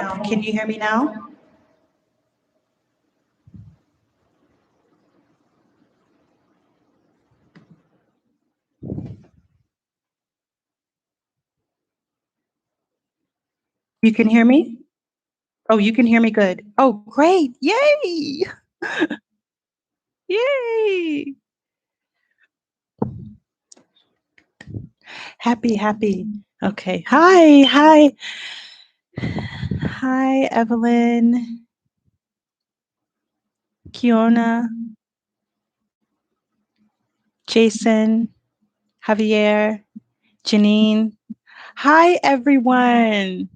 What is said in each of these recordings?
Can you hear me now? You can hear me? Oh, you can hear me good. Oh, great. Yay. Yay. Happy. Okay. Hi. Hi, Evelyn, Kiona, Jason, Javier, Janine. Hi, everyone.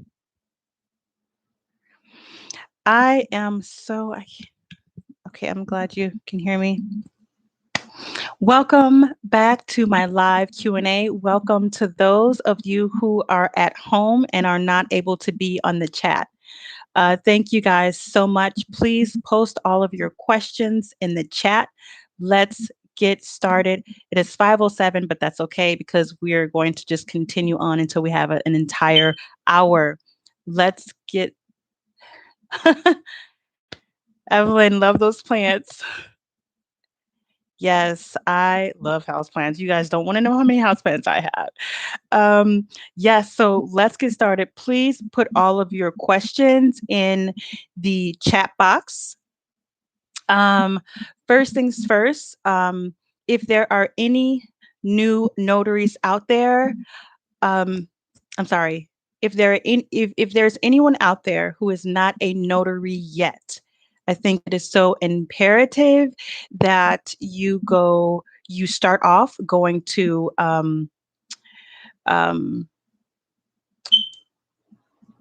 I am so, okay, I'm glad you can hear me. Welcome back to my live Q&A. Welcome to those of you who are at home and are not able to be on the chat. Thank you guys so much. Please post all of your questions in the chat. Let's get started. It is 5:07, but that's okay because we are going to just continue on until we have an entire hour. Let's get Evelyn, love those plants. Yes, I love houseplants. You guys don't want to know how many houseplants I have. Yes, so let's get started. Please put all of your questions in the chat box. First things first, if there are any new notaries out there, I'm sorry, if there's anyone out there who is not a notary yet, I think it is so imperative that you start off going to I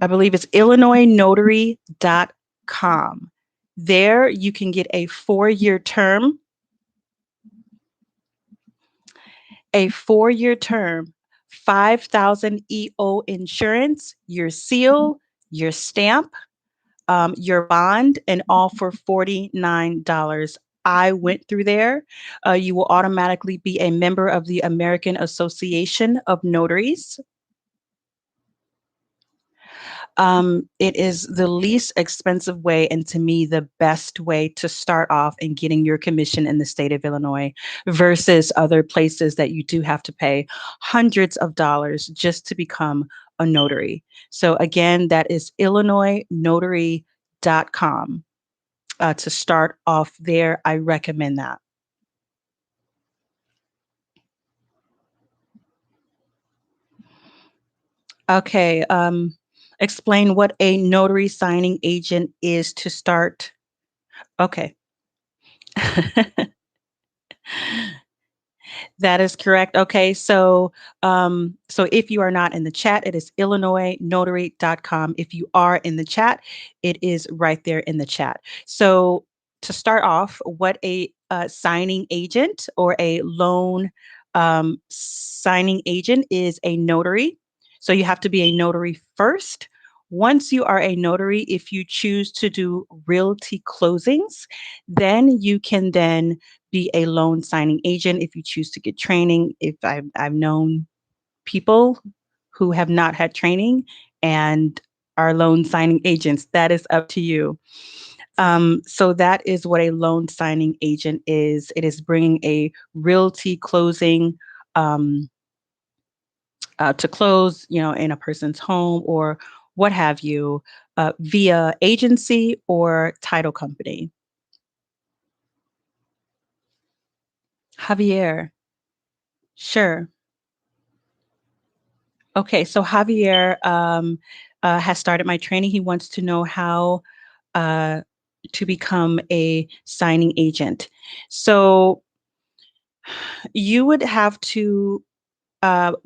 believe it's IllinoisNotary.com. There you can get a 4-year term. A 4-year term, 5,000 EO insurance, your seal, your stamp, your bond, and all for $49. I went through there. You will automatically be a member of the American Association of Notaries. It is the least expensive way, and to me, the best way to start off in getting your commission in the state of Illinois versus other places that you do have to pay hundreds of dollars just to become a notary. So again, that is IllinoisNotary.com. To start off there, I recommend that. Okay. Explain what a notary signing agent is to start. Okay. That is correct. Okay, so if you are not in the chat, it is IllinoisNotary.com. If you are in the chat, it is right there in the chat. So to start off, what a signing agent or a loan signing agent is a notary. So you have to be a notary first. Once you are a notary, if you choose to do realty closings, then you can then be a loan signing agent if you choose to get training. If I've known people who have not had training and are loan signing agents, that is up to you. So that is what a loan signing agent is. It is bringing a realty closing to close, in a person's home or what have you, via agency or title company. Javier. Sure. Okay, so Javier has started my training. He wants to know how to become a signing agent. So you would have to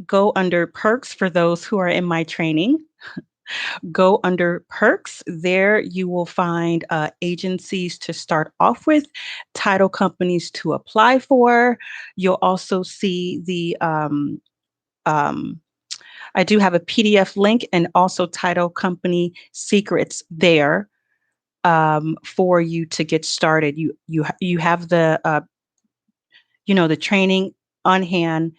go under perks for those who are in my training. Go under perks. There you will find agencies to start off with, title companies to apply for. You'll also see the I do have a PDF link and also title company secrets there for you to get started. You have the the training on hand.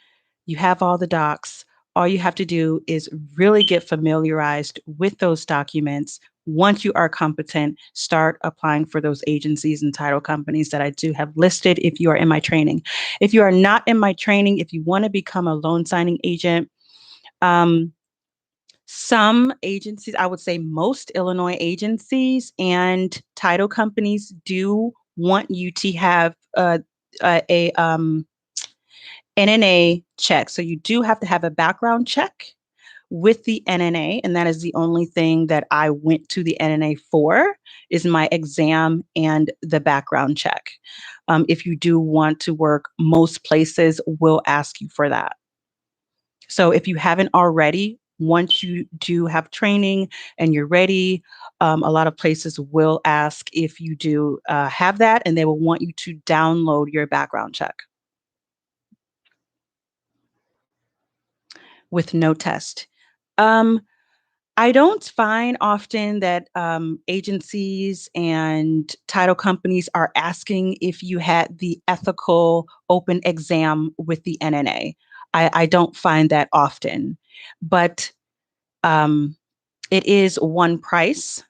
You have all the docs. All you have to do is really get familiarized with those documents, Once you are competent, start applying for those agencies and title companies that I do have listed if you are in my training. If you are not in my training, if you want to become a loan signing agent, um, some agencies, I would say most Illinois agencies and title companies do want you to have a NNA check. So you do have to have a background check with the NNA, and that is the only thing that I went to the NNA for is my exam and the background check. If you do want to work, most places will ask you for that. So if you haven't already, once you do have training and you're ready, a lot of places will ask if you do have that, and they will want you to download your background check with no test. Um, I don't find often that agencies and title companies are asking if you had the ethical open exam with the NNA. I don't find that often, but um, it is one price.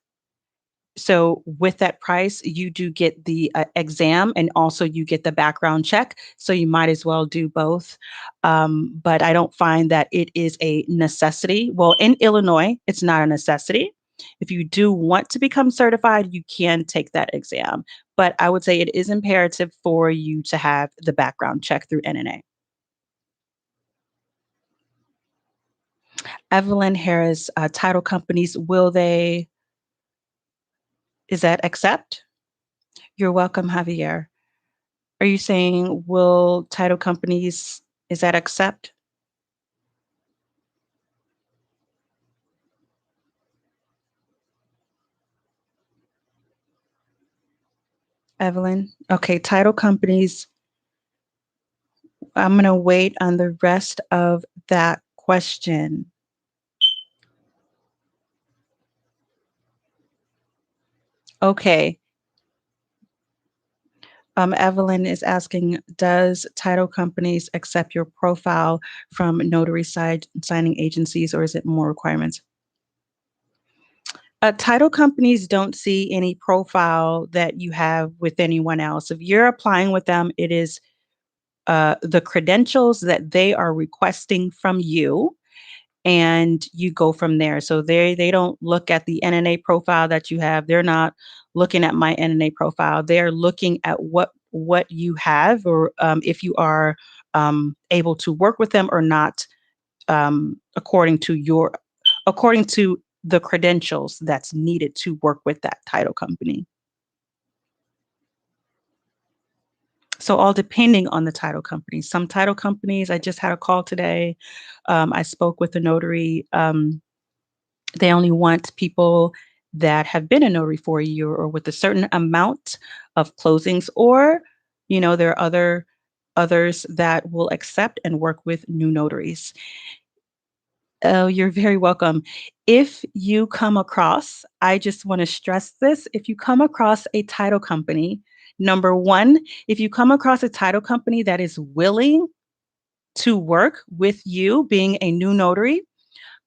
So with that price, you do get the exam and also you get the background check. So you might as well do both. But I don't find that it is a necessity. Well, in Illinois, it's not a necessity. If you do want to become certified, you can take that exam. But I would say it is imperative for you to have the background check through NNA. Evelyn Harris, title companies, will they, is that accept? You're welcome, Javier. Are you saying will title companies, is that accept? Evelyn? Okay, title companies, I'm going to wait on the rest of that question. Okay. Evelyn is asking, does title companies accept your profile from notary side signing agencies, or is it more requirements? Title companies don't see any profile that you have with anyone else. If you're applying with them, it is the credentials that they are requesting from you, and you go from there. So they don't look at the NNA profile that you have. They're not looking at my NNA profile. They're looking at what you have, or if you are able to work with them or not, according to the credentials that's needed to work with that title company. So all depending on the title company. Some title companies, I just had a call today. I spoke with a notary. They only want people that have been a notary for a year or with a certain amount of closings, or, there are others that will accept and work with new notaries. Oh, you're very welcome. If you come across, I just want to stress this, if you come across a title company, number one, if you come across a title company that is willing to work with you being a new notary,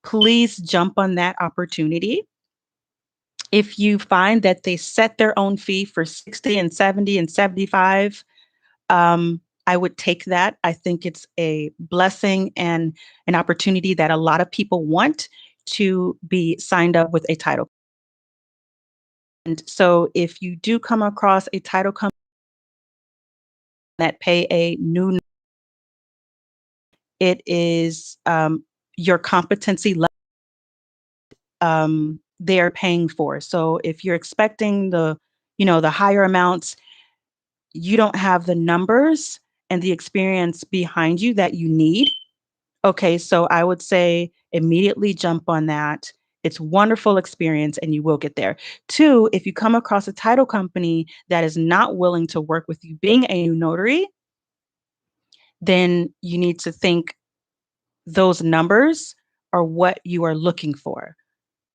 please jump on that opportunity. If you find that they set their own fee for 60 and 70 and 75, I would take that. I think it's a blessing and an opportunity that a lot of people want to be signed up with a title. And so if you do come across a title company that pay a new, it is your competency level they are paying for. So if you're expecting the higher amounts, you don't have the numbers and the experience behind you that you need. Okay, so I would say immediately jump on that. It's wonderful experience and you will get there. Two, if you come across a title company that is not willing to work with you being a new notary, then you need to think those numbers are what you are looking for.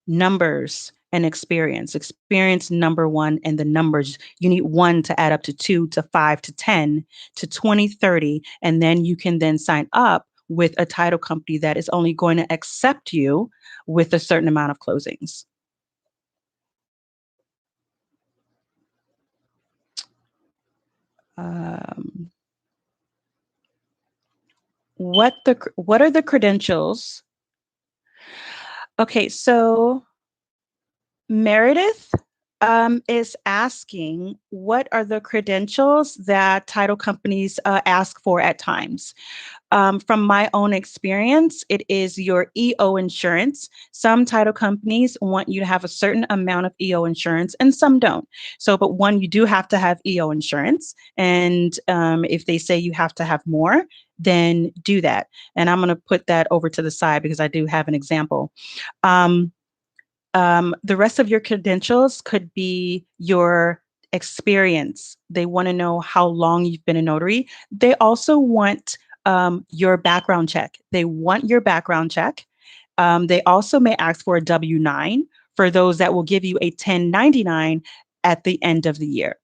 Numbers and experience. Experience number one, and the numbers. You need one to add up to two to five to 10 to 20, 30, and then you can then sign up with a title company that is only going to accept you with a certain amount of closings. Um, what are the credentials? Okay, so Meredith is asking, what are the credentials that title companies ask for at times? From my own experience, it is your EO insurance. Some title companies want you to have a certain amount of EO insurance and some don't. So, but one, you do have to have EO insurance. And if they say you have to have more, then do that. And I'm going to put that over to the side because I do have an example. Um, the rest of your credentials could be your experience. They want to know how long you've been a notary. They also want your background check. They want your background check. They also may ask for a W 9 for those that will give you a 1099 at the end of the year.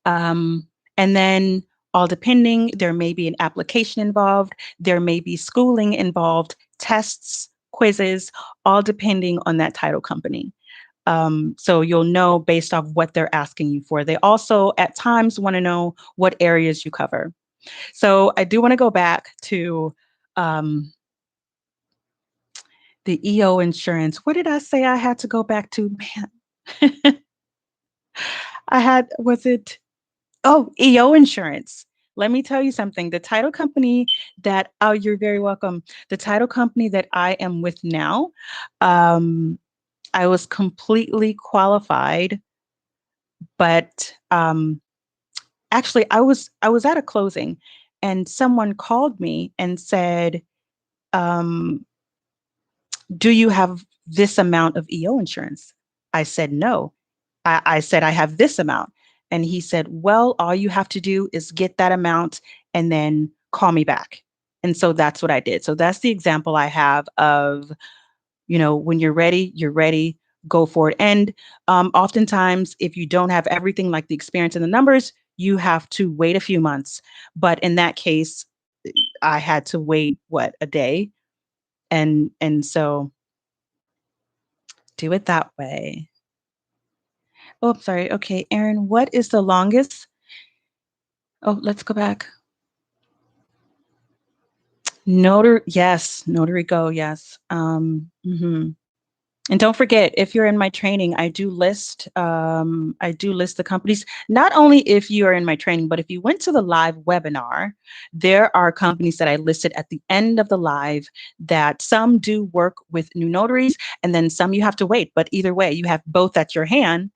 And then, all depending, there may be an application involved, there may be schooling involved, tests, quizzes, all depending on that title company. So you'll know based off what they're asking you for. They also at times want to know what areas you cover. So I do want to go back to um, the EO insurance. What did I say I had to go back to? Man, I had, was it? Oh, EO insurance. Let me tell you something. The title company that, oh, you're very welcome. The title company that I am with now, um, I was completely qualified, but actually I was at a closing and someone called me and said, um, do you have this amount of EO insurance? I said, no. I said, I have this amount. And he said, well, all you have to do is get that amount and then call me back. And so that's what I did. So that's the example I have of, when you're ready, go for it. And oftentimes, if you don't have everything like the experience and the numbers, you have to wait a few months. But in that case, I had to wait, what, a day? And so do it that way. Oh, I'm sorry. Okay, Aaron, what is the longest? Oh, let's go back. Notary, yes, Notary Go, yes. And don't forget, if you're in my training, I do list the companies, not only if you are in my training, but if you went to the live webinar, there are companies that I listed at the end of the live that some do work with new notaries and then some you have to wait. But either way, you have both at your hand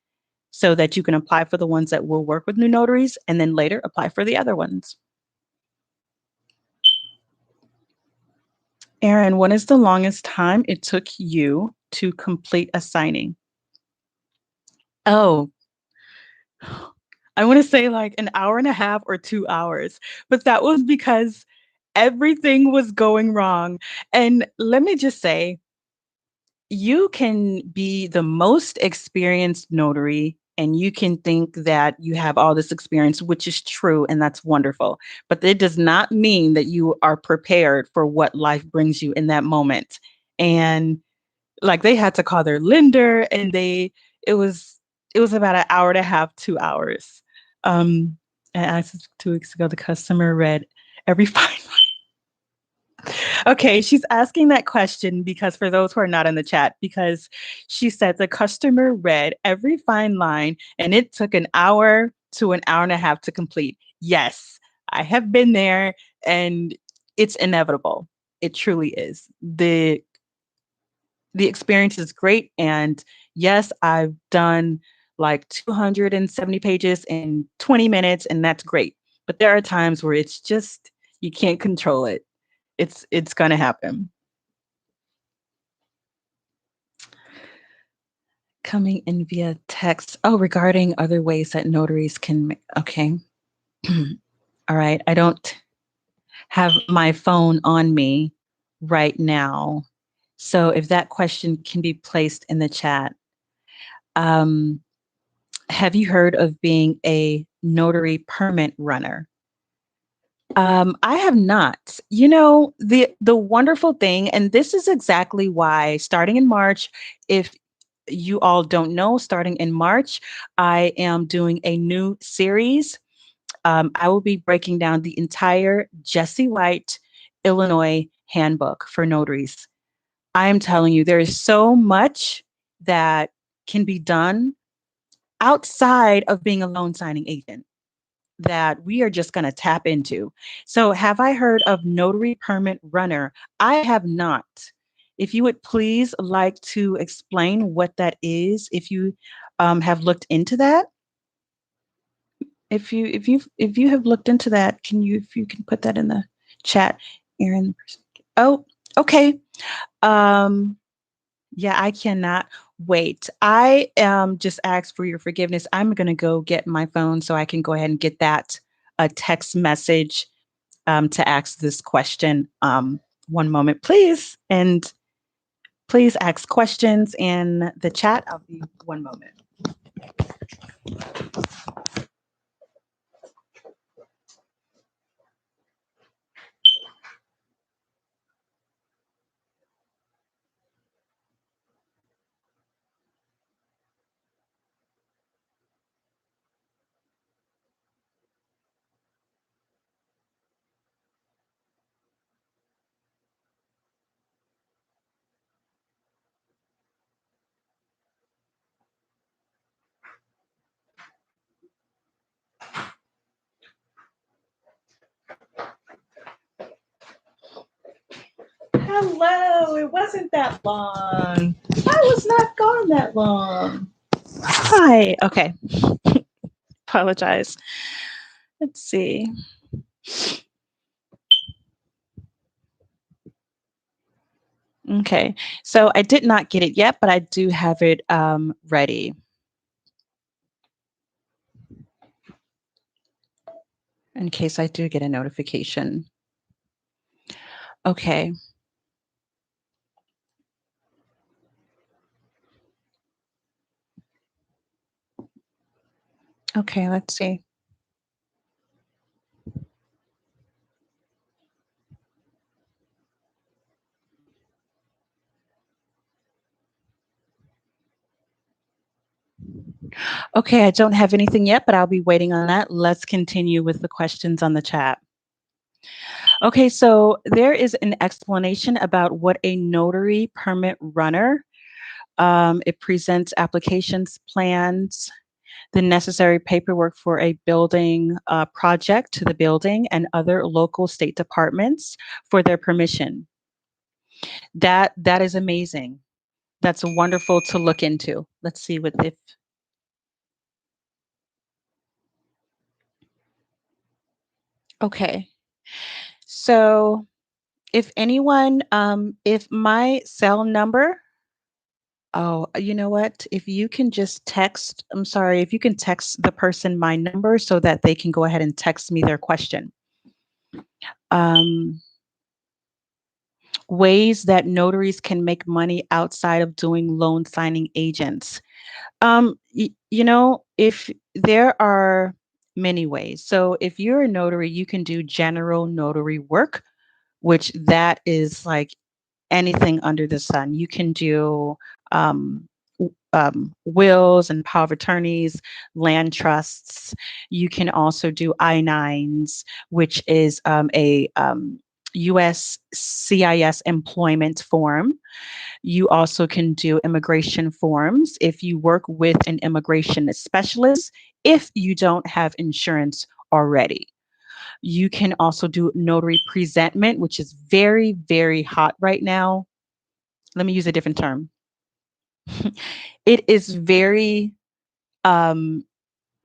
so that you can apply for the ones that will work with new notaries and then later apply for the other ones. Aaron, what is the longest time it took you to complete a signing? Oh, I want to say like an hour and a half or 2 hours, but that was because everything was going wrong. And let me just say, you can be the most experienced notary and you can think that you have all this experience, which is true, and that's wonderful. But it does not mean that you are prepared for what life brings you in that moment. And like they had to call their lender and it was it was about an hour and a half, 2 hours. And access 2 weeks ago, the customer read every fine line. Okay, she's asking that question because for those who are not in the chat, because she said the customer read every fine line and it took an hour to an hour and a half to complete. Yes, I have been there and it's inevitable. It truly is. The experience is great. And yes, I've done like 270 pages in 20 minutes, and that's great. But there are times where it's just you can't control it. It's gonna happen. Coming in via text. Oh, regarding other ways that notaries can okay. All right. I don't have my phone on me right now. So if that question can be placed in the chat. Um, Have you heard of being a notary permit runner? I have not. The wonderful thing, and this is exactly why starting in March, if you all don't know, starting in March, I am doing a new series. I will be breaking down the entire Jesse White, Illinois handbook for notaries. I am telling you, there is so much that can be done outside of being a loan signing agent that we are just going to tap into. So, have I heard of Notary Permit Runner? I have not. If you would please like to explain what that is, if you have looked into that, if you have looked into that, can you if you can put that in the chat, Aaron? Oh, okay. Um, yeah, I cannot wait. I just ask for your forgiveness. I'm going to go get my phone so I can go ahead and get that a text message to ask this question. One moment, please. And please ask questions in the chat. I'll be one moment. Hello, it wasn't that long. I was not gone that long. Hi. Okay. Apologize. Let's see. Okay. So I did not get it yet, but I do have it ready in case I do get a notification. Okay. Okay, let's see. Okay, I don't have anything yet, but I'll be waiting on that. Let's continue with the questions on the chat. Okay, so there is an explanation about what a notary permit runner. It presents applications, plans, the necessary paperwork for a building project to the building and other local state departments for their permission. That is amazing. That's wonderful to look into. Let's see what if. Okay, so if anyone, if my cell number, oh, you know what? If you can just text, I'm sorry, if you can text the person my number so that they can go ahead and text me their question. Um, Ways that notaries can make money outside of doing loan signing agents. If there are many ways. So if you're a notary, you can do general notary work, which that is like anything under the sun. You can do wills and power of attorneys, land trusts. You can also do I-9s, which is a US CIS employment form. You also can do immigration forms if you work with an immigration specialist, if you don't have insurance already. You can also do notary presentment, which is very, very hot right now. Let me use a different term. It is very um,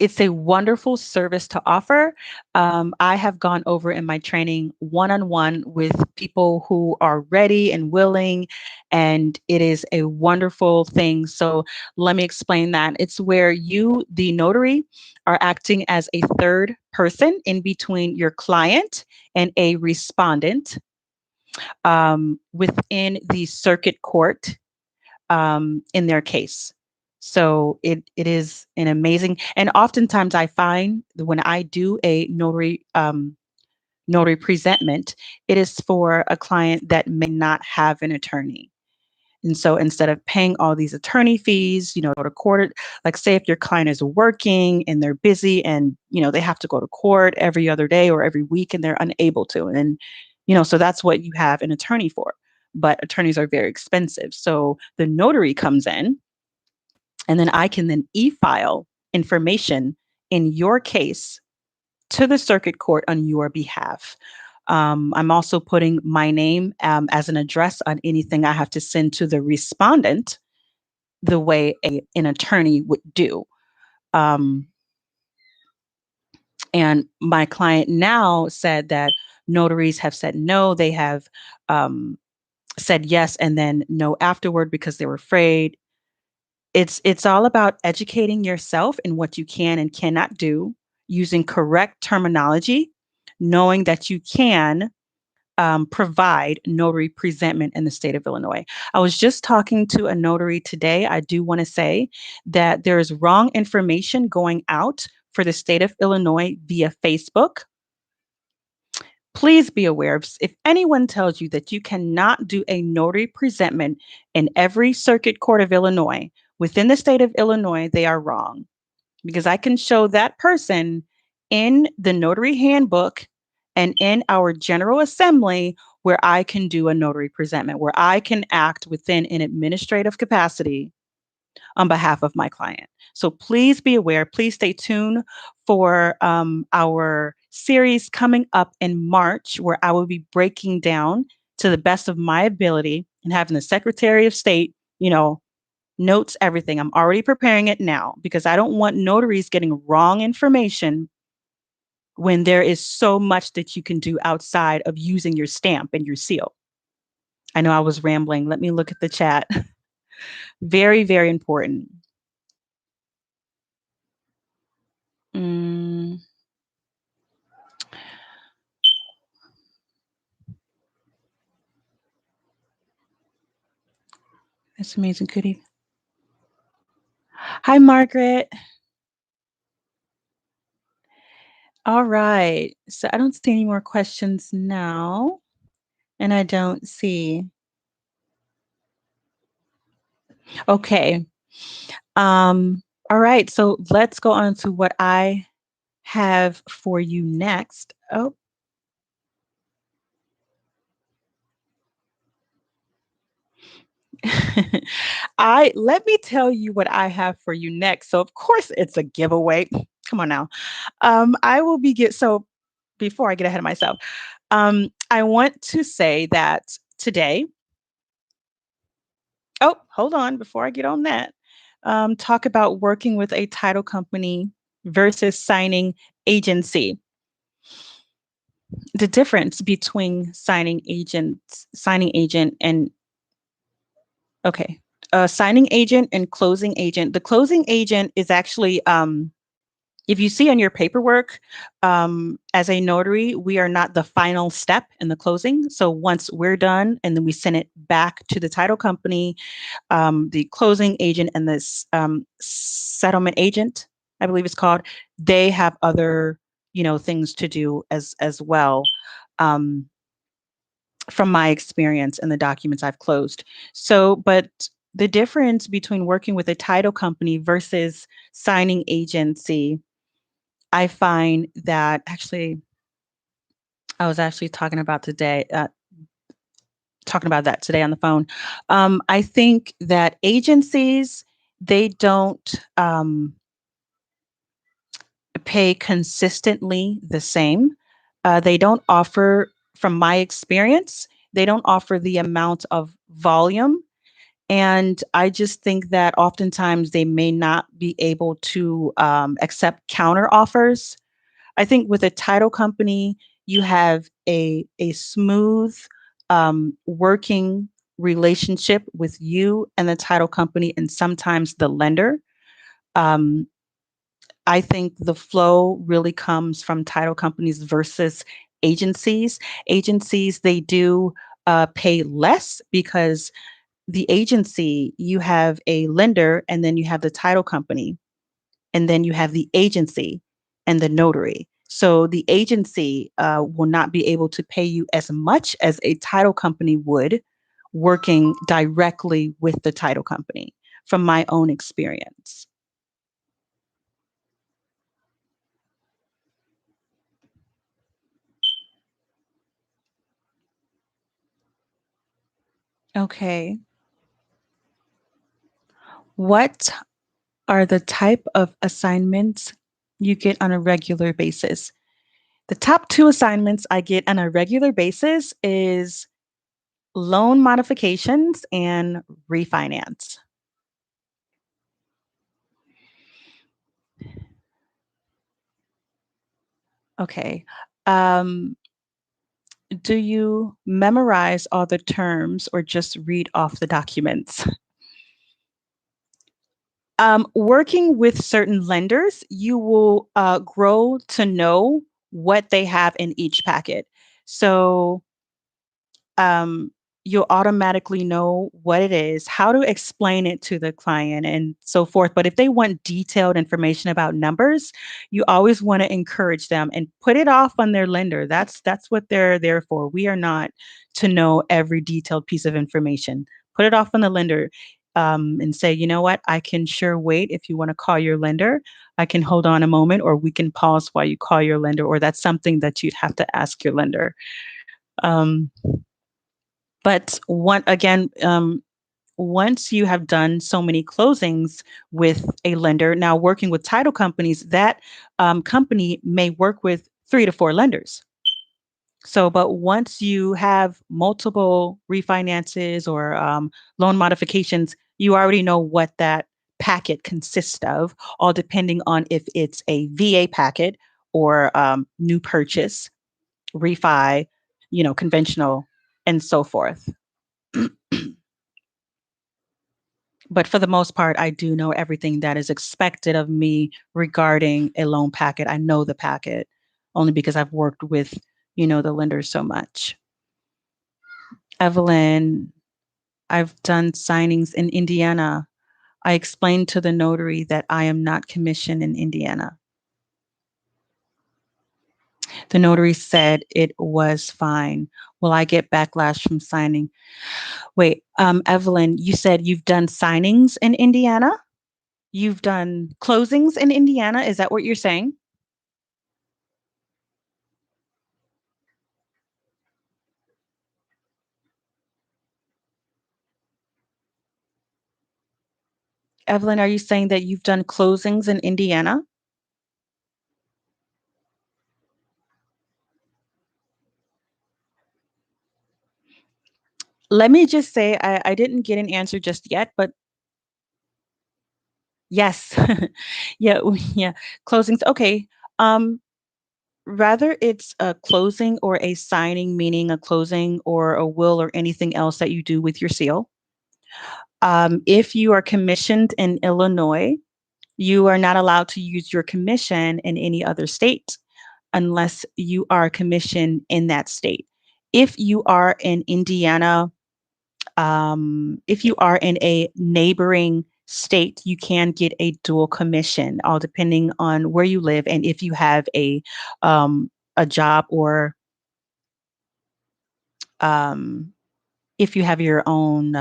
it's a wonderful service to offer. I have gone over in my training one-on-one with people who are ready and willing, and it is a wonderful thing. So let me explain that. It's where you, the notary, are acting as a third person in between your client and a respondent within the circuit court in their case. So it is an amazing, and oftentimes I find that when I do a notary presentment, it is for a client that may not have an attorney. And so instead of paying all these attorney fees, to court, like say if your client is working and they're busy and, they have to go to court every other day or every week and they're unable to. And, so that's what you have an attorney for. But attorneys are very expensive. So the notary comes in and then I can then e-file information in your case to the circuit court on your behalf. I'm also putting my name as an address on anything I have to send to the respondent the way an attorney would do. Um, and my client now said that notaries have said no, they have um, said yes and then no afterward because they were afraid. It's all about educating yourself in what you can and cannot do, using correct terminology, knowing that you can provide notary presentment in the state of Illinois. I was just talking to a notary today. I do want to say that there is wrong information going out for the state of Illinois via Facebook. Please be aware if anyone tells you that you cannot do a notary presentment in every circuit court of Illinois within the state of Illinois, they are wrong because I can show that person in the notary handbook and in our general assembly where I can do a notary presentment, where I can act within an administrative capacity on behalf of my client. So please be aware, please stay tuned for our series coming up in March, where I will be breaking down to the best of my ability and having the Secretary of State, notes everything. I'm already preparing it now because I don't want notaries getting wrong information when there is so much that you can do outside of using your stamp and your seal. I know I was rambling. Let me look at the chat. Very, very important. Mm, that's amazing, Cootie. Hi, Margaret. All right. So I don't see any more questions now. And I don't see. Okay. All right. So let's go on to what I have for you next. Oh, I let me tell you what I have for you next. So of course it's a giveaway. Come on now. I will be get so before I get ahead of myself, I want to say that today, oh, hold on before I get on that. Talk about working with a title company versus agency. The difference between signing agent and okay. Signing agent and closing agent. The closing agent is actually, if you see on your paperwork, as a notary, we are not the final step in the closing. So once we're done and then we send it back to the title company, the closing agent and this settlement agent, I believe it's called, they have other, things to do as well. Um, from my experience and the documents I've closed. So, but the difference between working with a title company versus signing agency, I find that actually, I was actually talking about that today on the phone. I think that agencies, they don't pay consistently the same. They don't offer, from my experience, they don't offer the amount of volume. And I just think that oftentimes they may not be able to accept counter offers. I think with a title company, you have a smooth working relationship with you and the title company, and sometimes the lender. Um, I think the flow really comes from title companies versus agencies. Agencies, they do pay less because the agency, you have a lender and then you have the title company and then you have the agency and the notary. So the agency will not be able to pay you as much as a title company would working directly with the title company from my own experience. Okay. What are the type of assignments you get on a regular basis? The top two assignments I get on a regular basis is loan modifications and refinance. Okay. Um, do you memorize all the terms or just read off the documents? Working with certain lenders, you will grow to know what they have in each packet. So um, you'll automatically know what it is, how to explain it to the client, and so forth. But if they want detailed information about numbers, you always want to encourage them and put it off on their lender. That's what they're there for. We are not to know every detailed piece of information. Put it off on the lender. And say, you know what, I can sure wait if you want to call your lender. I can hold on a moment, or we can pause while you call your lender, or that's something that you'd have to ask your lender. Um, but one again, once you have done so many closings with a lender, now working with title companies, that company may work with 3 to 4 lenders. So, but once you have multiple refinances or loan modifications, you already know what that packet consists of, all depending on if it's a VA packet or new purchase, refi, conventional, and so forth. But for the most part, I do know everything that is expected of me regarding a loan packet. I know the packet only because I've worked with, the lenders so much. Evelyn, I've done signings in Indiana. I explained to the notary that I am not commissioned in Indiana. The notary said it was fine. Will I get backlash from signing? Wait, Evelyn, you said you've done signings in Indiana? You've done closings in Indiana? Is that what you're saying? Evelyn, are you saying that you've done closings in Indiana? Let me just say, I didn't get an answer just yet, but yes. Yeah, yeah, closings. Okay. Um, Rather it's a closing or a signing, meaning a closing or a will or anything else that you do with your seal. If you are commissioned in Illinois, you are not allowed to use your commission in any other state unless you are commissioned in that state. If you are in Indiana, if you are in a neighboring state, you can get a dual commission, all depending on where you live and if you have a job or um, if you have your own,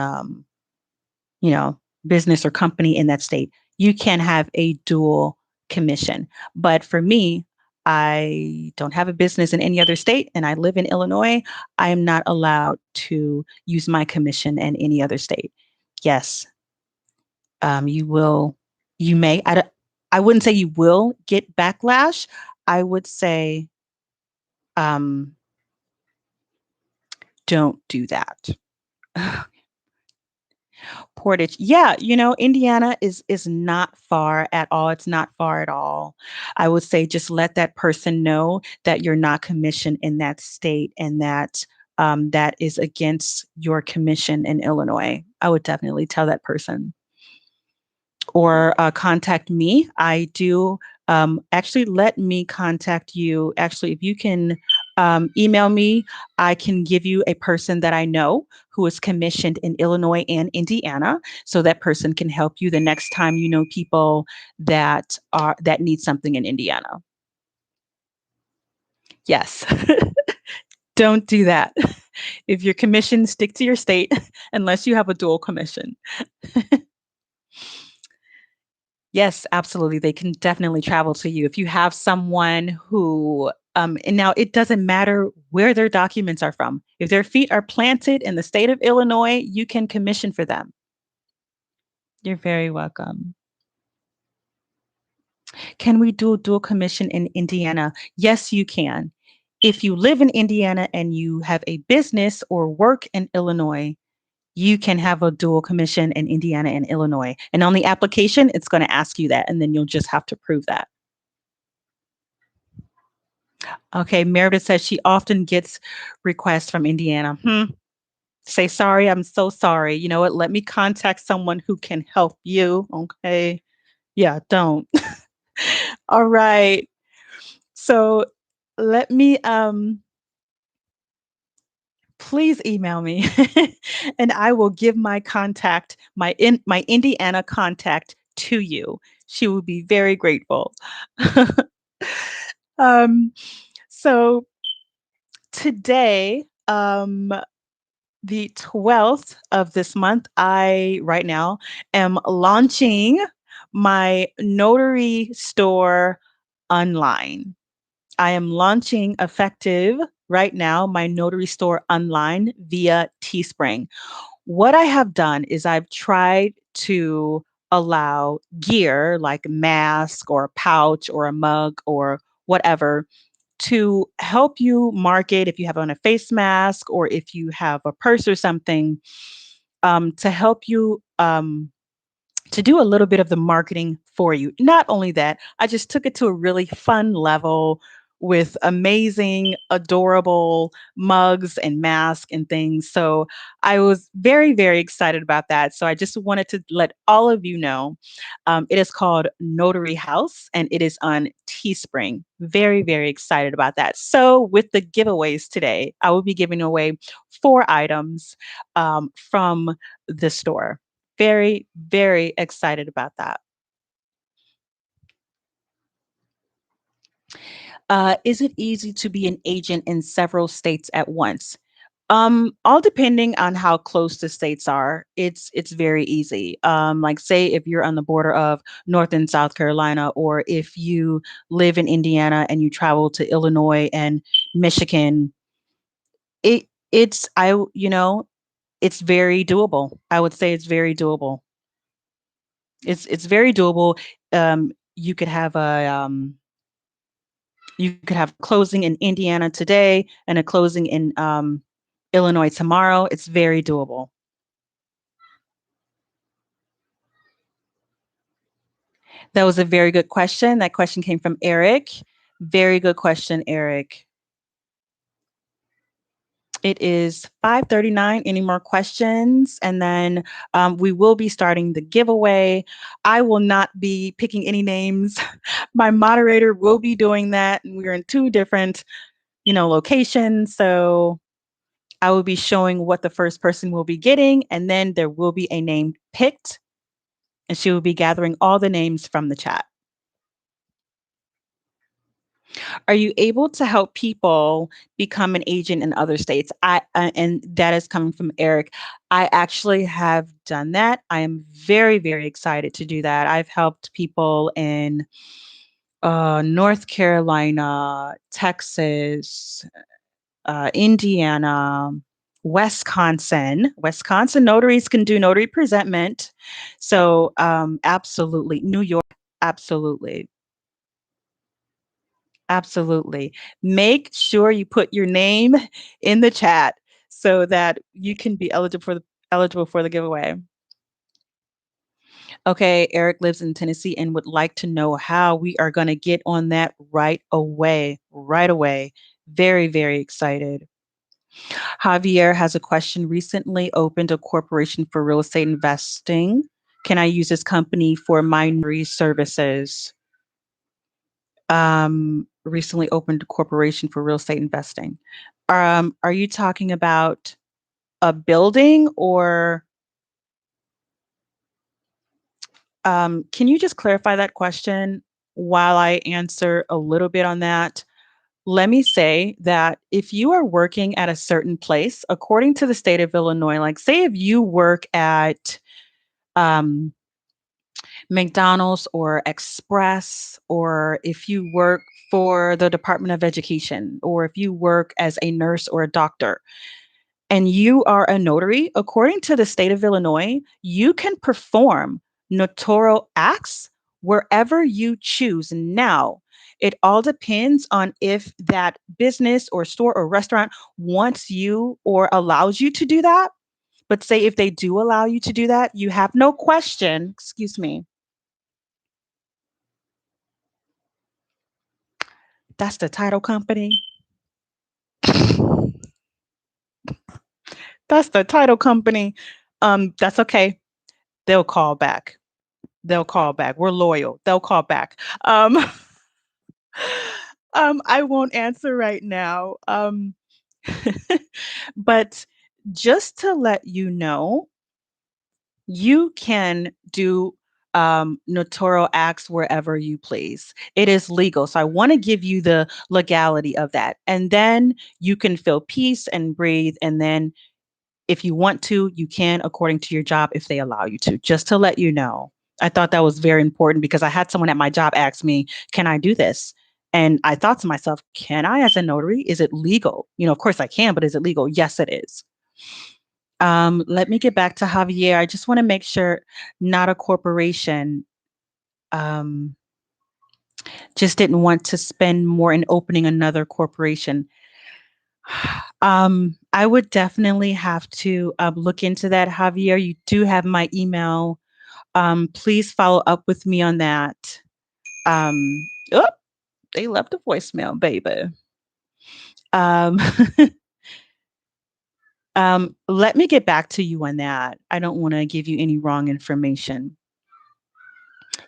you know, business or company in that state, you can have a dual commission. But for me, I don't have a business in any other state and I live in Illinois. I am not allowed to use my commission in any other state. Yes, you will, you may, I wouldn't say you will get backlash. I would say, um, don't do that. Portage. Yeah, Indiana is not far at all. It's not far at all. I would say just let that person know that you're not commissioned in that state and that that is against your commission in Illinois. I would definitely tell that person or contact me. I do actually let me contact you. Actually, if you can email me, I can give you a person that I know who is commissioned in Illinois and Indiana, so that person can help you the next time you know people that need something in Indiana. Yes, don't do that. If your commission, stick to your state unless you have a dual commission. Yes, absolutely. They can definitely travel to you. If you have someone who, and now it doesn't matter where their documents are from. If their feet are planted in the state of Illinois, you can commission for them. You're very welcome. Can we do dual commission in Indiana? Yes, you can. If you live in Indiana and you have a business or work in Illinois, you can have a dual commission in Indiana and Illinois. And on the application, it's going to ask you that, and then you'll just have to prove that. Okay, Meredith says she often gets requests from Indiana. Say sorry, I'm so sorry. You know what? Let me contact someone who can help you. Okay. Yeah, don't. All right. So let me please email me and I will give my contact, my Indiana contact to you. She will be very grateful. um, so today, the 12th of this month, I right now am launching my notary store online. I am launching effective right now my notary store online via Teespring. What I have done is I've tried to allow gear like a mask or a pouch or a mug or whatever to help you market if you have on a face mask or if you have a purse or something, to help you to do a little bit of the marketing for you. Not only that, I just took it to a really fun level with amazing, adorable mugs and masks and things. So I was very, very excited about that. So I just wanted to let all of you know. It is called Notary-House and it is on Teespring. Very, very excited about that. So with the giveaways today, I will be giving away 4 items from the store. Very, very excited about that. Is it easy to be an agent in several states at once? All depending on how close the states are, it's very easy. Like say if you're on the border of North and South Carolina, or if you live in Indiana and you travel to Illinois and Michigan, it's it's very doable. I would say it's very doable. It's very doable. You could have a you could have closing in Indiana today and a closing in Illinois tomorrow. It's very doable. That was a very good question. That question came from Eric. Very good question, Eric. It is 5:39. Any more questions? And then we will be starting the giveaway. I will not be picking any names. My moderator will be doing that. And we're in 2 different, locations. So I will be showing what the first person will be getting, and then there will be a name picked, and she will be gathering all the names from the chat. Are you able to help people become an agent in other states? And that is coming from Eric. I actually have done that. I am very, very excited to do that. I've helped people in North Carolina, Texas, Indiana, Wisconsin. Wisconsin notaries can do notary presentment. So, absolutely. New York, absolutely. Absolutely. Make sure you put your name in the chat so that you can be eligible for the giveaway. Okay, Eric lives in Tennessee and would like to know how we are going to get on that right away. Right away. Very, very excited. Javier has a question. Recently opened a corporation for real estate investing. Can I use this company for minority services? Recently opened a corporation for real estate investing. Are you talking about a building or can you just clarify that question while I answer a little bit on that? let me say that if you are working at a certain place, according to the state of Illinois, like say if you work at um, McDonald's or Express, or if you work for the Department of Education, or if you work as a nurse or a doctor, and you are a notary, according to the state of Illinois, you can perform notarial acts wherever you choose. Now, it all depends on if that business or store or restaurant wants you or allows you to do that. But say if they do allow you to do that, you have no question, excuse me, that's the title company. That's the title company. That's okay. They'll call back. They'll call back. We're loyal. They'll call back. Um, I won't answer right now. But just to let you know, you can do notarial acts wherever you please. It is legal. So I want to give you the legality of that. And then you can feel peace and breathe. And then if you want to, you can according to your job if they allow you to, just to let you know. I thought that was very important because I had someone at my job ask me, can I do this? And I thought to myself, can I as a notary? Is it legal? Of course I can, but is it legal? Yes, it is. Let me get back to Javier. I just want to make sure not a corporation. Um, just didn't want to spend more in opening another corporation. I would definitely have to look into that, Javier. You do have my email. Please follow up with me on that. Um, oh, they left a voicemail, baby. Um, let me get back to you on that. I don't want to give you any wrong information.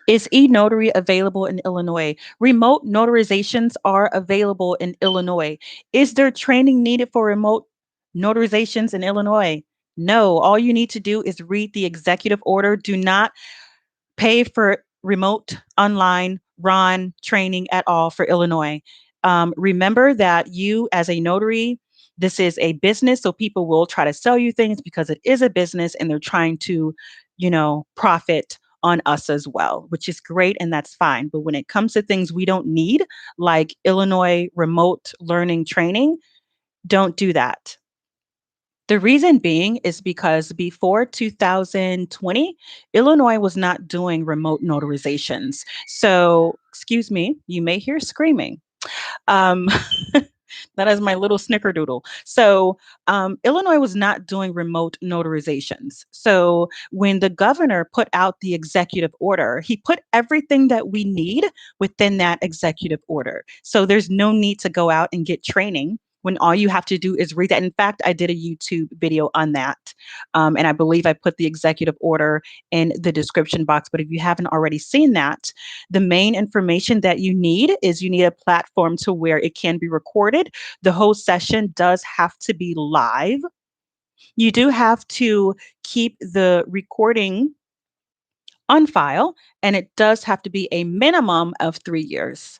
Is e-notary available in Illinois? Remote notarizations are available in Illinois. Is there training needed for remote notarizations in Illinois? No, all you need to do is read the executive order. Do not pay for remote online RON training at all for Illinois. Remember that you, as a notary, this is a business, so people will try to sell you things because it is a business and they're trying to, profit on us as well, which is great and that's fine. But when it comes to things we don't need, like Illinois remote learning training, don't do that. The reason being is because before 2020, Illinois was not doing remote notarizations. So, excuse me, you may hear screaming. Um, that is my little snickerdoodle. So, Illinois was not doing remote notarizations. So, when the governor put out the executive order, he put everything that we need within that executive order. So, there's no need to go out and get training when all you have to do is read that. In fact, I did a YouTube video on that. And I believe I put the executive order in the description box. But if you haven't already seen that, the main information that you need is you need a platform to where it can be recorded. The whole session does have to be live. You do have to keep the recording on file, and it does have to be a minimum of 3 years.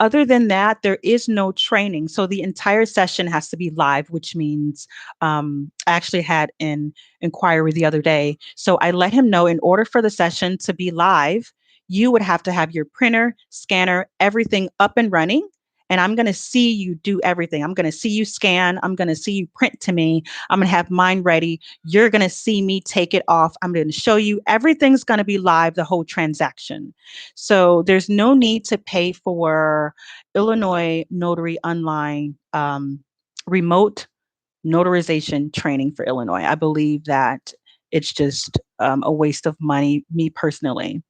Other than that, there is no training. So the entire session has to be live, which means I actually had an inquiry the other day. So I let him know in order for the session to be live, you would have to have your printer, scanner, everything up and running. And I'm going to see you do everything. I'm going to see you scan. I'm going to see you print to me. I'm going to have mine ready. You're going to see me take it off. I'm going to show you everything's going to be live, the whole transaction. So there's no need to pay for Illinois Notary Online remote notarization training for Illinois. I believe that it's just a waste of money, me personally.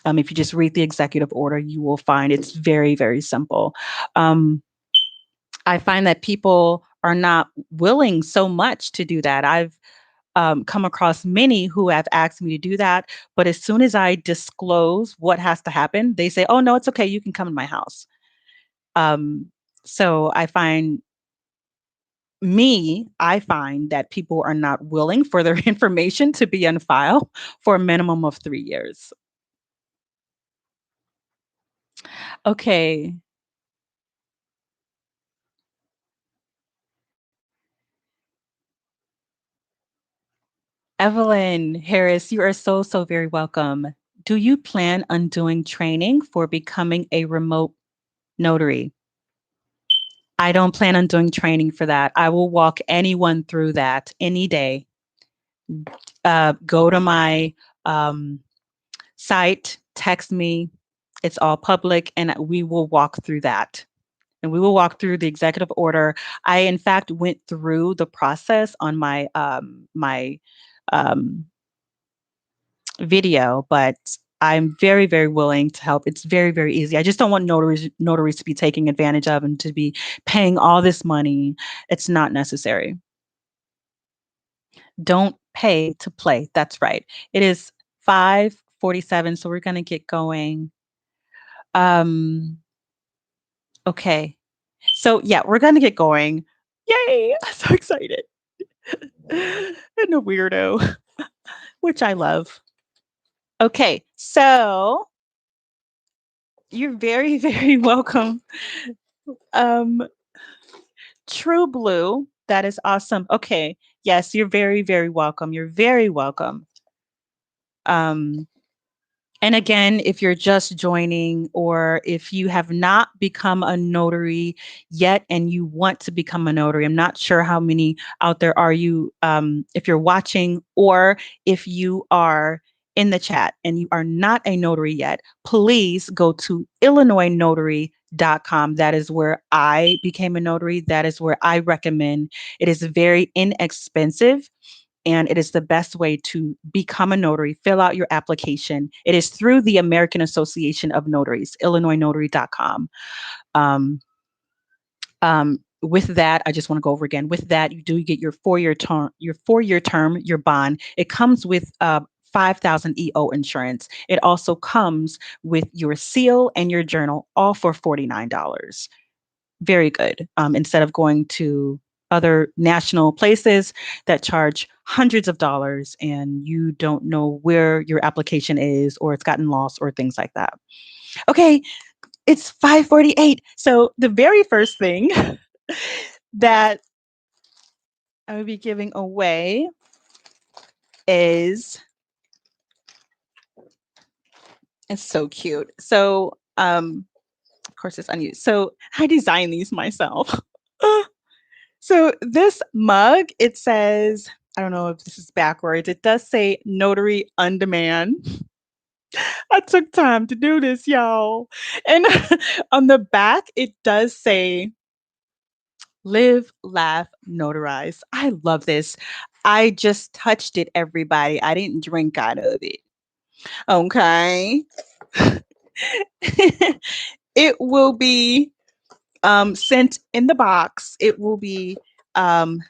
If you just read the executive order, you will find it's very, very simple. Um, I find that people are not willing so much to do that. I've come across many who have asked me to do that. But as soon as I disclose what has to happen, they say, oh, no, it's okay. You can come in my house. Um, so I find that people are not willing for their information to be on file for a minimum of 3 years. Okay. Evelyn Harris, you are so, so very welcome. Do you plan on doing training for becoming a remote notary? I don't plan on doing training for that. I will walk anyone through that any day. Go to my um, site, text me. It's all public, and we will walk through that. And we will walk through the executive order. I, in fact, went through the process on my um, video, but I'm very, very willing to help. It's very, very easy. I just don't want notaries to be taking advantage of and to be paying all this money. It's not necessary. Don't pay to play. That's right. It is 5:47, so we're gonna get going. Um, okay. So yeah, we're gonna get going. Yay! I'm so excited. And a weirdo, which I love. Okay, so you're very, very welcome. Um, True Blue, that is awesome. Okay, yes, you're very, very welcome. You're very welcome. Um, And again, if you're just joining or if you have not become a notary yet and you want to become a notary, I'm not sure how many out there are you, if you're watching or if you are in the chat and you are not a notary yet, please go to IllinoisNotary.com. That is where I became a notary. That is where I recommend. It is very inexpensive and it is the best way to become a notary. Fill out your application. It is through the American Association of Notaries, IllinoisNotary.com. With that, I just want to go over again. With that, you do get your 4-year term, your bond. It comes with 5,000 EO insurance. It also comes with your seal and your journal, all for $49. Very good. Instead of going to other national places that charge hundreds of dollars and you don't know where your application is or it's gotten lost or things like that. Okay, it's 5:48. So the very first thing that I will be giving away is it's so cute. So of course it's unused. So I designed these myself. So this mug, it says, I don't know if this is backwards. It does say Notary On-Demand. I took time to do this, y'all. And on the back, it does say live, laugh, notarize. I love this. I just touched it, everybody. I didn't drink out of it. Okay. It will be sent in the box. It will be um,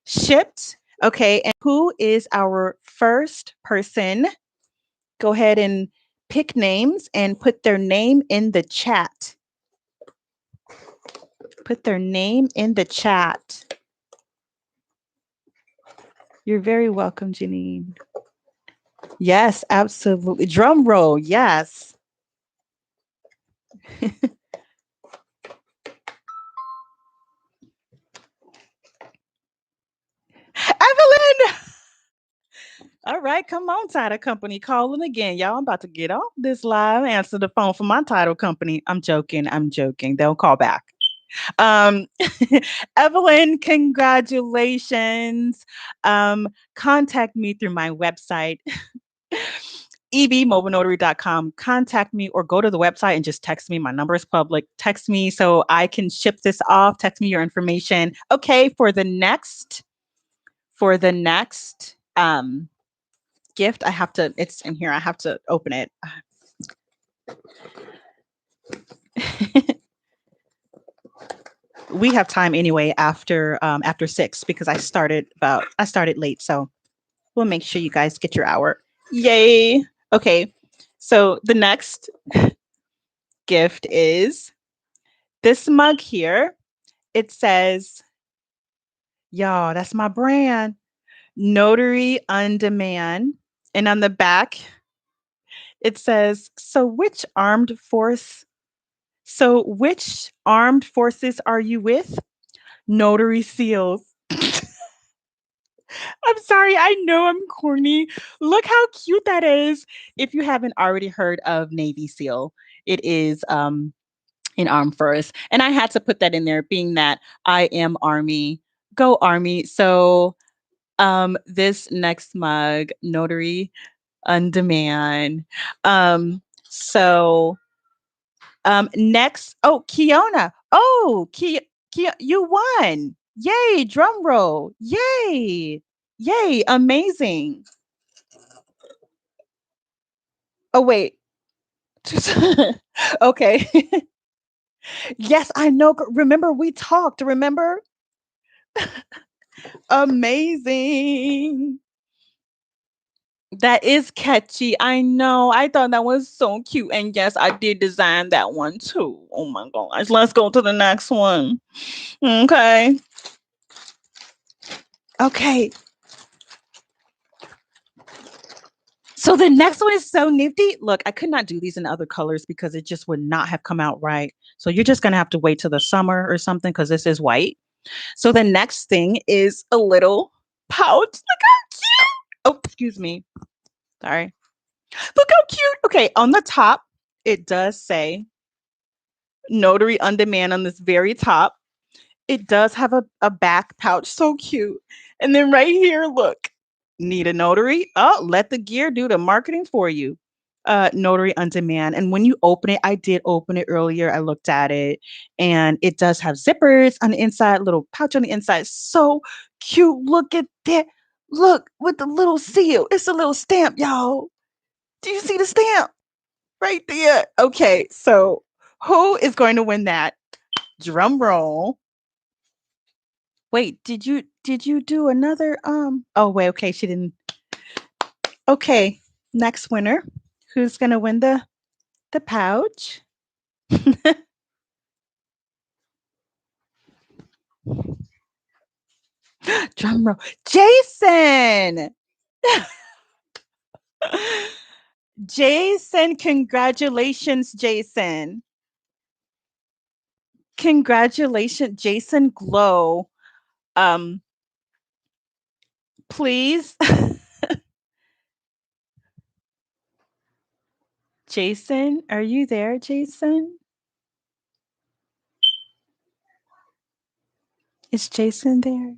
shipped. Okay. And who is our first person? Go ahead and pick names and put their name in the chat. Put their name in the chat. You're very welcome, Janine. Yes, absolutely. Drum roll. Yes. Evelyn. All right, come on, title company, calling again. Y'all, I'm about to get off this live, answer the phone for my title company. I'm joking. I'm joking. They'll call back. Um, Evelyn, congratulations. Contact me through my website, ebmobilenotary.com. Contact me or go to the website and just text me. My number is public. Text me so I can ship this off. Text me your information. Okay, for the next gift, I have to, it's in here. I have to open it. We have time anyway after 6 because I started late, so we'll make sure you guys get your hour. Yay. Okay. So the next gift is this mug here. It says, y'all, that's my brand, Notary On-Demand. And on the back, it says, which armed forces are you with? Notary SEALs. I'm sorry. I know I'm corny. Look how cute that is. If you haven't already heard of Navy SEAL, it is in Armed Force. And I had to put that in there, being that I am Army. Go Army. So this next mug, Notary On-Demand. So next, oh, Kiona. Oh, you won. Yay, drum roll. Yay. Yay, amazing. Oh, wait. Okay. Yes, I know. Remember, we talked. Remember? Amazing. That is catchy. I know. I thought that was so cute. And yes, I did design that one too. Oh my gosh. Let's go to the next one. Okay. Okay. So the next one is so nifty. Look, I could not do these in other colors because it just would not have come out right. So you're just going to have to wait till the summer or something because this is white. So the next thing is a little pouch. Look how cute. Oh, excuse me. Sorry. Look how cute. Okay, on the top, it does say Notary On-Demand on this very top. It does have a back pouch. So cute. And then right here, look, need a notary? Oh, let the gear do the marketing for you. Notary On-Demand. And when you open it, I did open it earlier. I looked at it and it does have zippers on the inside, little pouch on the inside. So cute. Look at that. Look with the little seal. It's a little stamp, y'all. Do you see the stamp right there? Okay, so who is going to win that? Drum roll. Wait, did you do another oh wait, okay, she didn't. Okay, next winner. Who's gonna win the pouch? Drum roll. Jason! Jason, congratulations, Jason. Congratulations, Jason Glow. Um, please. Jason, are you there, Jason? Is Jason there?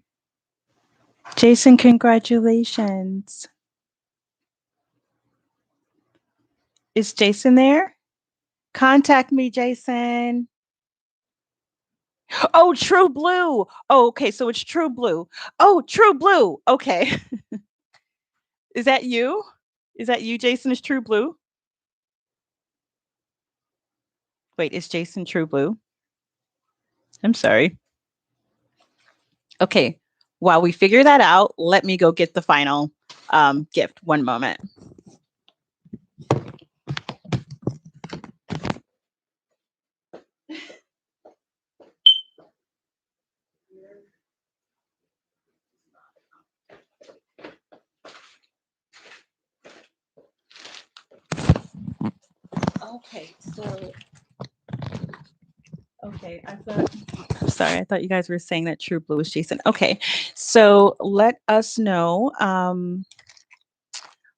Jason, congratulations. Is Jason there? Contact me, Jason. Oh, True Blue. Oh, okay. So it's True Blue. Oh, True Blue. Okay. Is that you? Is that you, Jason? Is True Blue? Wait, is Jason True Blue? I'm sorry. Okay. While we figure that out, let me go get the final gift. One moment. Okay. So, okay. I thought, sorry, I thought you guys were saying that True Blue was Jason. Okay. So let us know.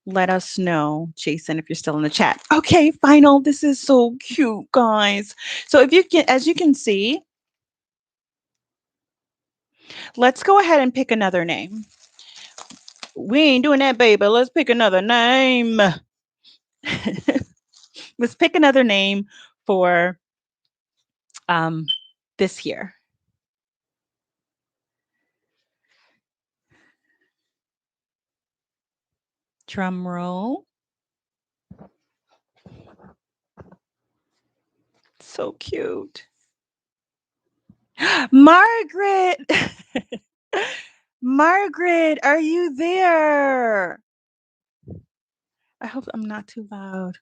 Let us know, Jason, if you're still in the chat. Okay, final. This is so cute, guys. So if you can, as you can see, let's go ahead and pick another name. We ain't doing that, baby. Let's pick another name. Let's pick another name for um this here. Drum roll. So cute. Margaret. Margaret, are you there? I hope I'm not too loud.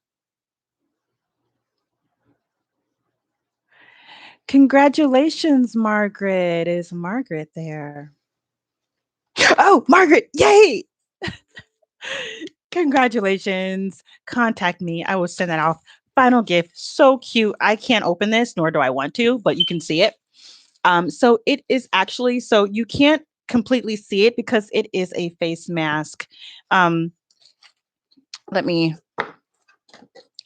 Congratulations, Margaret. Is Margaret there? Oh, Margaret, yay! Congratulations. Contact me. I will send that off. Final gift. So cute. I can't open this, nor do I want to, but you can see it. So it is actually, so you can't completely see it because it is a face mask. Um, let me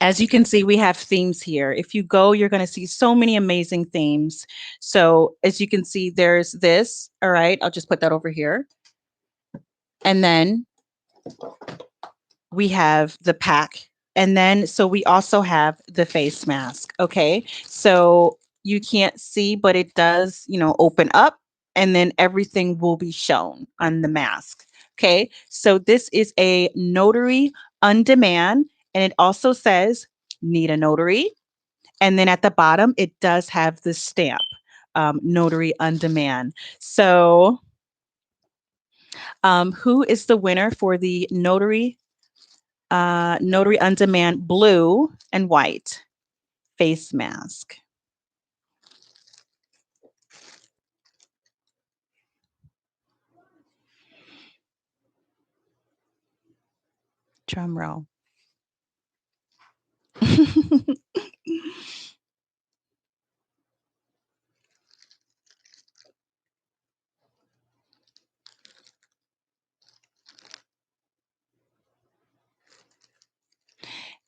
As you can see, we have themes here. If you go, you're going to see so many amazing themes. So as you can see, there's this. All right, I'll just put that over here. And then we have the pack. And then, so we also have the face mask. Okay. So you can't see, but it does, open up and then everything will be shown on the mask. Okay. So this is a notary on demand. And it also says, need a notary. And then at the bottom, it does have the stamp, notary on demand. So, who is the winner for the notary on demand blue and white face mask? Drum roll.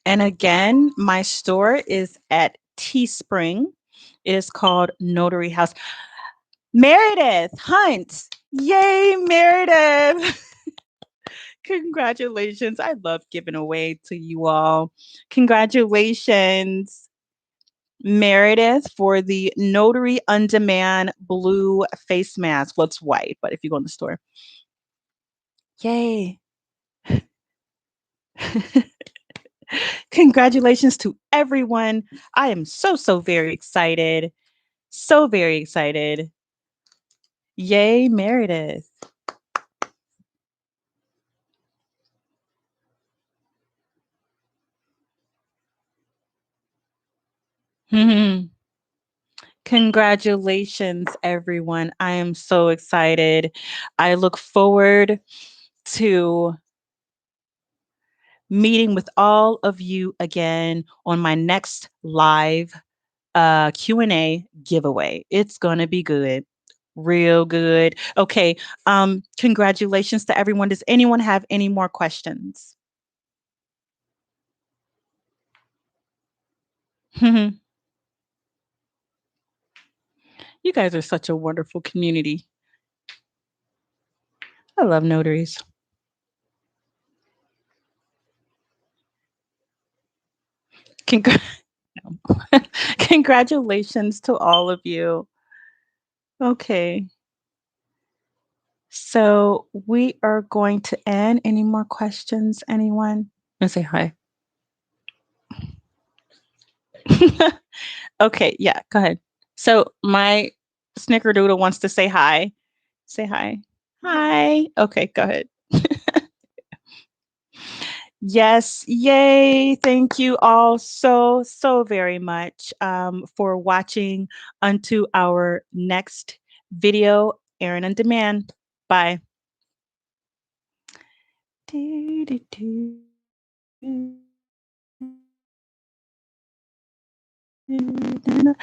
And again, my store is at Teespring. It is called Notary-House. Meredith Hunt. Yay, Meredith. Congratulations. I love giving away to you all. Congratulations, Meredith, for the Notary on Demand blue face mask. Well, it's white, but if you go in the store. Yay. Congratulations to everyone. I am so, so very excited. So very excited. Yay, Meredith. Congratulations, everyone. I am so excited. I look forward to meeting with all of you again on my next live Q&A giveaway. It's going to be good. Real good. Okay. Congratulations to everyone. Does anyone have any more questions? You guys are such a wonderful community. I love notaries. Congr- Congratulations to all of you. Okay. So we are going to end. Any more questions? Anyone? And say hi. Okay, yeah, go ahead. So my snickerdoodle wants to say hi. Say hi. Hi. Okay, go ahead. Yes, yay. Thank you all so, so very much for watching onto our next video, Aaron on Demand. Bye. Do, do, do, do, do, do.